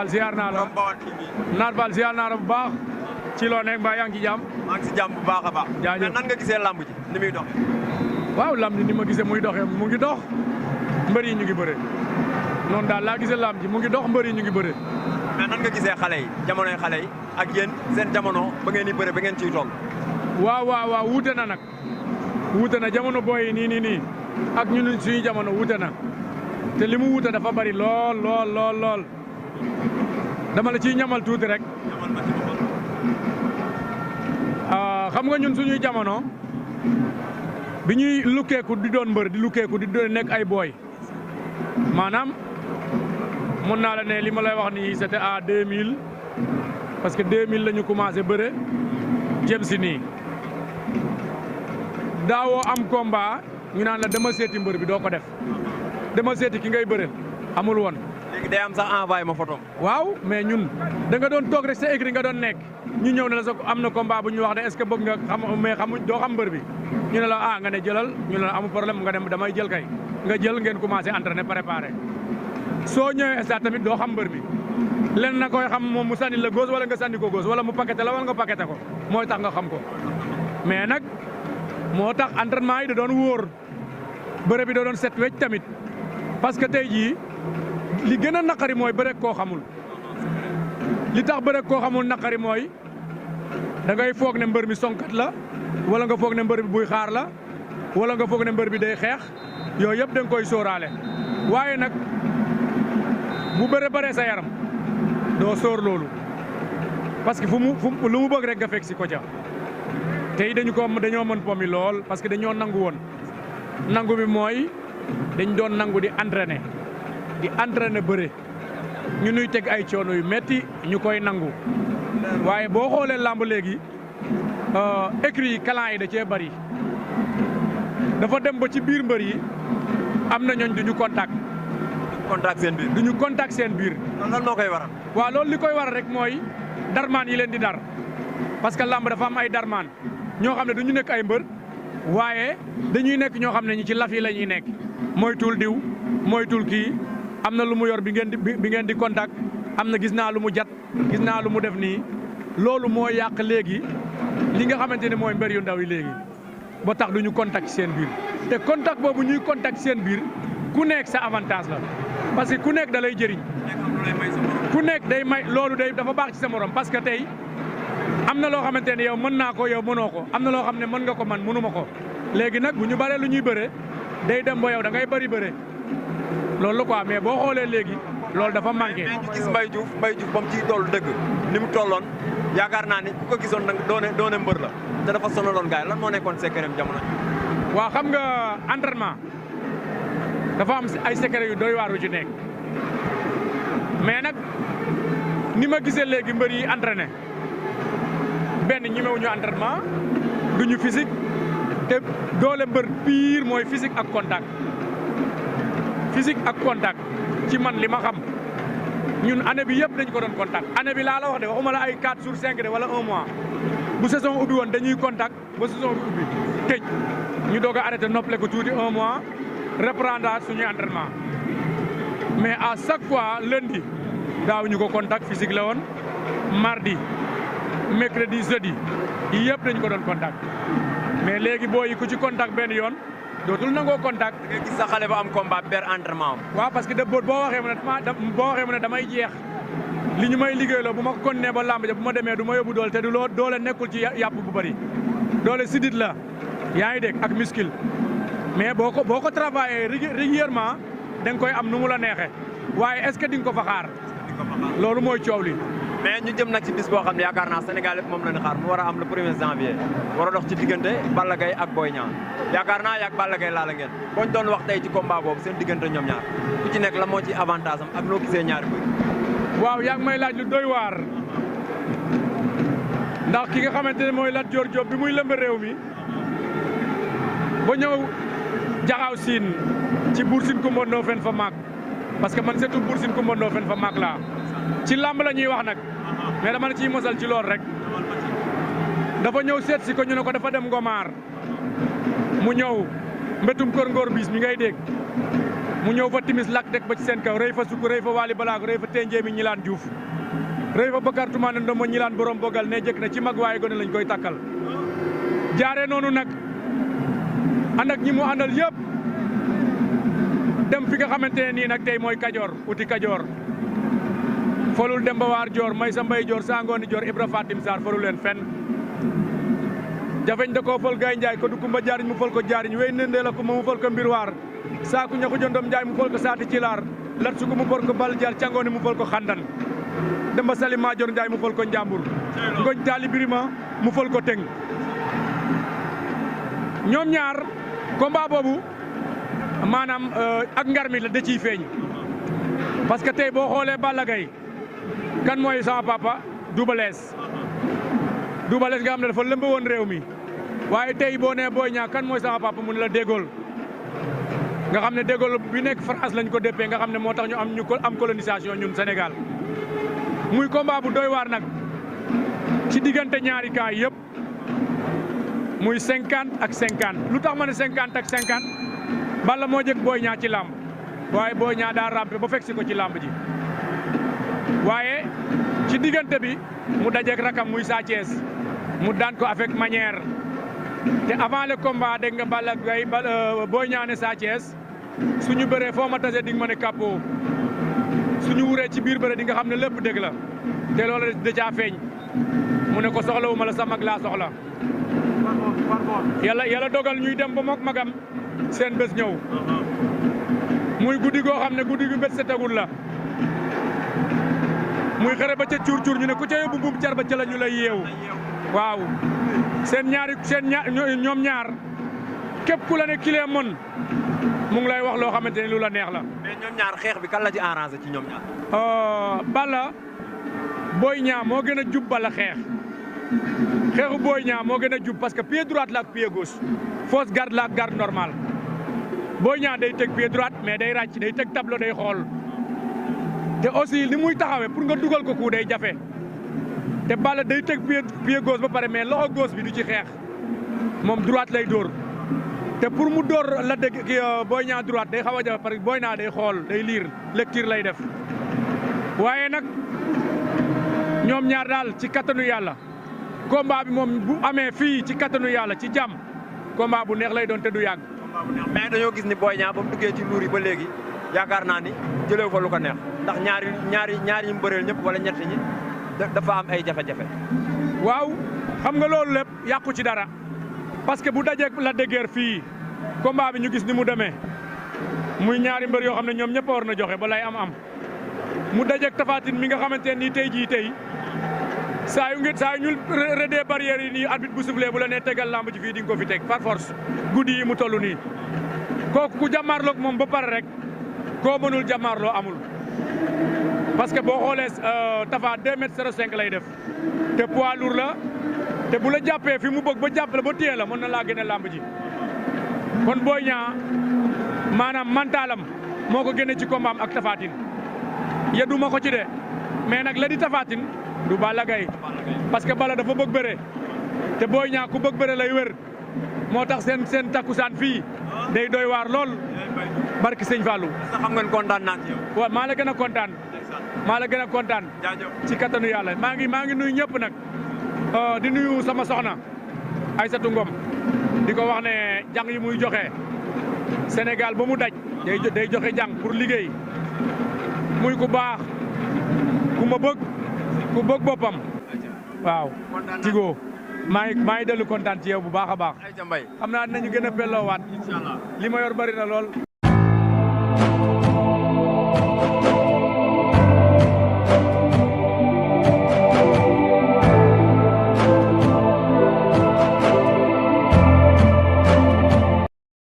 Fall ziar naa la Naar Fall ziar naa la bu baax ci loo nekk mbaa yaa ngi ci jàmm. maa ngi si jàmm bu baax a baax. jaajëf mais nan nga gisee lamb ji ni muy doxee. waaw lamb ji ni ma gisee muy doxee mu ngi dox mbër yi ñu ngi bëre noonu daal laa gisee lamb ji mu ngi dox mbër yi ñu ngi bëre. mais nan nga gisee xale yi jamonoy xale yi ak yéen seen jamono ba ngeen di bëre ba ngeen ciy toll. waaw wuute na nag wuute na jamono booy yi nii ak ñun suñu jamono wuute na te li mu wuute dafa bari lool dama la ciy ñamal tuuti rek. xam nga ñun suñuy jamono bi ñuy lukkeeku di doon mbër di lukkeeku di doon nekk ay booy maanaam mun naa la ne li ma lay wax nii c'était à 2000 parce que 2000 la ñu commencé bëre jëm si nii daawoo am combat ñu naan la dama seeti mbër bi doo ko def dama seeti ki ngay bëre amul woon. léegi day am sax envoyé ma photo. waaw mais ñun da nga doon toog rek sa écrit nga doon nekk ñu ñëw ne la sa am na combat bu ñu wax ne est-ce que bëgg nga xam mais xamuñ doo xam mbër bi ñu ne la nga ne jëlal ñu ne la amul problème nga dem damay jël kay nga jël ngeen commencé entraîner préparer soo ñëwee stade tamit doo xam mbër bi lenn na koy xam moom mu sànni la gauche wala nga sànni ko gauche wala mu paqueté la wala nga paqueté ko mooy tax nga xam ko mais nag moo tax entraînement yi da doon wóor bëre bi da doon set wecc tamit parce que tey jii li gën a naqari mooy bëre koo xamul li tax bëre koo xamul naqari mooy da ngay foog ne mbër mi sonkat la wala nga foog ne mbër bi buy xaar la wala nga foog ne mbër bi day xeex yooyu yëpp da nga koy sóoraale waaye nag bu bëree sa yaram doo sóor loolu parce que fu lu mu bëgg rek nga fekk si ko ca tey dañoo mën pomi lool parce que dañoo nangu woon nangu bi mooy dañ doon nangu di entraîner bëre ñu nuy teg ay coono yu metti ñu koy nangu waaye boo xoolee làmb léegi écrit yi kalan yi da cee bari dafa dem ba ci biir mbër yi am na ñooñ duñu contact seen biir duñu contact seen biir. lan moo koy waral. waaw loolu li koy waral rek mooy darmaan yi leen di dar parce que làmb dafa am ay darmaan ñoo xam ne duñu nekk ay mbër waaye dañuy nekk ñoo xam ne ñi ci laf yi la ñuy nekk moytul diw moytul kii am na lu mu yor bi ngeen di contact am na gis naa lu mu jat gis naa lu mu def nii loolu moo yàq léegi li nga xamante ne mooy mbër yu ndaw yi léegi ba tax duñu contact seen biir te contact boobu ñuy contact seen biir ku nekk sa avantage la parce que ku nekk da lay jëriñ ku nekk day may loolu day dafa baax ci sa morom parce que tey am na loo xamante ne yow mën naa ko yow mënoo ko am na loo xam ne mën nga ko man mënuma ko léegi nag bu ñu baree lu ñuy bëre day dem ba yow da ngay bëri bëre loolu la quoi mais boo xoolee léegi loolu dafa manqué. mais ñu gis Mbaye Diouf ba mu ciy toll dëgg ni mu tolloon yaakaar naa ni ku ko gisoon nag doone mbër la te dafa sonaloon gars yi lan moo nekkoon secret jamono ji. waaw xam nga entraînement dafa am ay secret yu doy waar yu ci nekk mais nag ni ma gisee léegi mbër yi entraîné benn ñemewuñu entraînement duñu physique te doole mbër pire mooy physique ak contact. physique ak contact ci man li ma xam ñun année bi yëpp dañ ko doon contact année bi laa la wax de waxuma la ay 4 jours 5 de wala 1 mois bu saison ubbi woon dañuy contact ba saison bi ubbi tëj ñu doog a arrêté noppale ko tuuti 1 mois reprendre suñuy entraînement mais à chaque fois lundi daaw ñu ko contact physique la woon mardi mercredi jeudi yi yëpp dañ ko doon contact mais léegi boo yi ku ci contact benn yoon dootul nangoo contact. da ngay gis sa xale ba am combat ber entraînement am. waaw parce que boo waxee mu ne damay jeex li ñu may liggéeyloo bu ma ko continué ba làmb ja bu ma demee du ma yóbbu doole te du loo doole nekkul ci yàpp bu bëri doole sidit la yaa ngi dégg ak muscle mais boo ko travaillé régulièrement da nga koy am nu mu la neexee waaye est-ce que di nga ko fa xaar. loolu mooy coow li. mais ñu jëm nag ci bis boo xam ne yaakaar naa Sénégal yëpp moom la ñu xaar mu war a am le 1er janvier war a dox ci diggante Balla Gaye ak Boy Niang yaakaar naa yaag Balla Gaye laala ngeen boo ñu doon wax tey ci combat boobu seen diggante ñoom ñaar ku ci nekk la moo ci avantage am ak noo gisee ñaari mbir. waaw yaa ngi may laaj lu doy waar ndax ki nga xamante ne mooy Lat Dior Diop bi muy lëmb réew mi ba ñëw jaxaaw siin ci Bour Sine Coumba Ndoffène fa maak parce que man surtout Bour Sine Coumba Ndoffène fa maak laa ci làmb la ñuy wax nag mais dama la ciy mosal ci lool rek dafa ñëw seet si ko ñu ne ko dafa dem Ngomar mu ñëw mbétum kër Ngor bis mi ngay dégg mu ñëw fa timis lak teg ba ci seen kaw rëy fa sukk rëy fa Waly Balago rëy fa Tenjee mi ñilaan Diouf rëy fa Bakar Toumane Ndombo ñilaan borom bogal ne jëkk na ci mag waaye gone lañ koy takkal jaare noonu nag ànd ak ñi mu àndal yëpp dem fi nga xamante ne nii nag tey mooy Kajoor uti Kajoor folul Demba Waar Joor may sa mbay Joor sangooni Joor Ibra Fatim Sarr folu leen fenn jafeñ da koo fol Gaye Njaay ko du kumba jaariñ mu fol ko jaariñ wey nendee la ko mu fol ko mbir waar saaku ñaxu jondom Njaay mu fol ko saati ci laar lat sugu mu fol ko bal jaar cangooni mu fol ko xandan Demba Sali Maajoor Njaay mu fol ko njambur ngoñ taali birima mu fol ko teng ñoom ñaar combat boobu maanaam ak ngar mi la da ciy feeñ parce que tey boo xoolee Balla Gaye kan mooy sama papa Double Less nga xam ne dafa lëmbe woon réew mi waaye tey boo nee Boy Niang kan mooy sama papa mu ne la Dégol nga xam ne Dégol bi nekk France lañ ko déppee nga xam ne moo tax ñu am colonisation ñun Sénégal muy combat bu doy waar nag ci diggante ñaari camp yëpp muy 50 ak 50 lu tax ma ne 50 ak 50 Balla moo jëkk Boy Niang ci làmb waaye Boy Niang daa rampe ba fekk si ko ci làmb ji waaye ci diggante bi mu dajeek rakam muy Sa Thiès mu daan ko avec manière te avant le combat dégg nga Balla Gaye Boy Niang ne Sa Thiès suñu bëree foo ma tase di nga ma ne kàppoo suñu wuree ci biir bëre di nga xam ne lépp dëgg la te loolu da caa feeñ mu ne ko soxlawuma la sa mag laa soxla yàlla dogal ñuy dem ba mook magam seen bés ñëw muy guddi goo xam ne guddi gu bët setagul la muy xare ba ca cuur ñu ne ku ca yóbbu mbuum car ba ca la ñu lay yeewu waaw ñoom ñaar képp ku la ne kilee mën mu ngi lay wax loo xamante ne lu la neex la. mais ñoom ñaar xeex bi kan la ci arrangé ci ñoom ñaar. Balla Boy Niang moo gën a jub Balla xeexu Boy Niang moo gën a jub parce que pied droite la ak pied gauche fausse garde la ak garde normale Boy Niang day teg pied droite mais day ràcc day teg tableau day xool te aussi li muy taxawee pour nga dugal ko ku day jafe te Balla day teg pied gauche ba pare mais loxo gauche bi du ci xeex moom droite lay dóor te pour mu dóor la dégg Boy Niang droite day xaw a jafe parce que Boy Niang day xool day liir lecture lay def waaye nag ñoom ñaar daal ci kattanu yàlla combat bi moom bu amee fii ci kattanu yàlla ci jàmm combat bu neex lay doon te du yàgg. mais dañoo gis ni Boy Niang ba mu duggee ci luur yi ba léegi yaakaar naa ni jëlee fa lu ko neex ndax ñaari yi mu bëreel ñëpp wala ñett ñi dafa am ay jafe-jafe. waaw xam nga loolu lépp yàqu ci dara parce que bu dajeeg la dëgër fii combat bi ñu gis ni mu demee muy ñaari mbër yoo xam ne ñoom ñëpp a war na joxe ba lay am mu dajeeg Tapha Tine mi nga xamante ni tey jii tey saa yu ñu redee barrières yi nii arbitre bu soufflé bu la nee tegal lamb ji fii di nga ko fi teg par force guddi yi mu toll nii kooku ku jàmmaarloog moom ba pare rek koo mënul jàmmaarloo amul parce que boo xoolee Tapha 2,05 m lay def te poids lourd la te bu la jàppee fi mu bëgg ba jàpp la ba téye la mën na laa génne lamb ji kon Boy Niang maanaam mentalam moo ko génne ci combat am ak Tapha Tine yedduma ko ci de mais nag la di Tapha Tine du Balla Gaye parce que Balla dafa bëgg bëre te Boy Niang ku bëgg bëre lay wër moo tax seen takkusaan fii day doy waar lool barki sëñ Fallou. xam ngeen kontaan naa ci yow. waaw maa la gën a kontaan. maa la gën a kontaan. ci kattanu yàlla maa ngi nuyu ñëpp nag di nuyu sama soxna Aïssatou Ngom di ko wax ne jàng yi muy joxe Sénégal ba mu daj day joxe jàng pour liggéey muy ku baax ku ma bëgg ku bëgg boppam waaw Tigo maa ngi dellu kontaan ci yow bu baax a baax xam naa dinañu gën a pelloowaat li ma yor bari na lool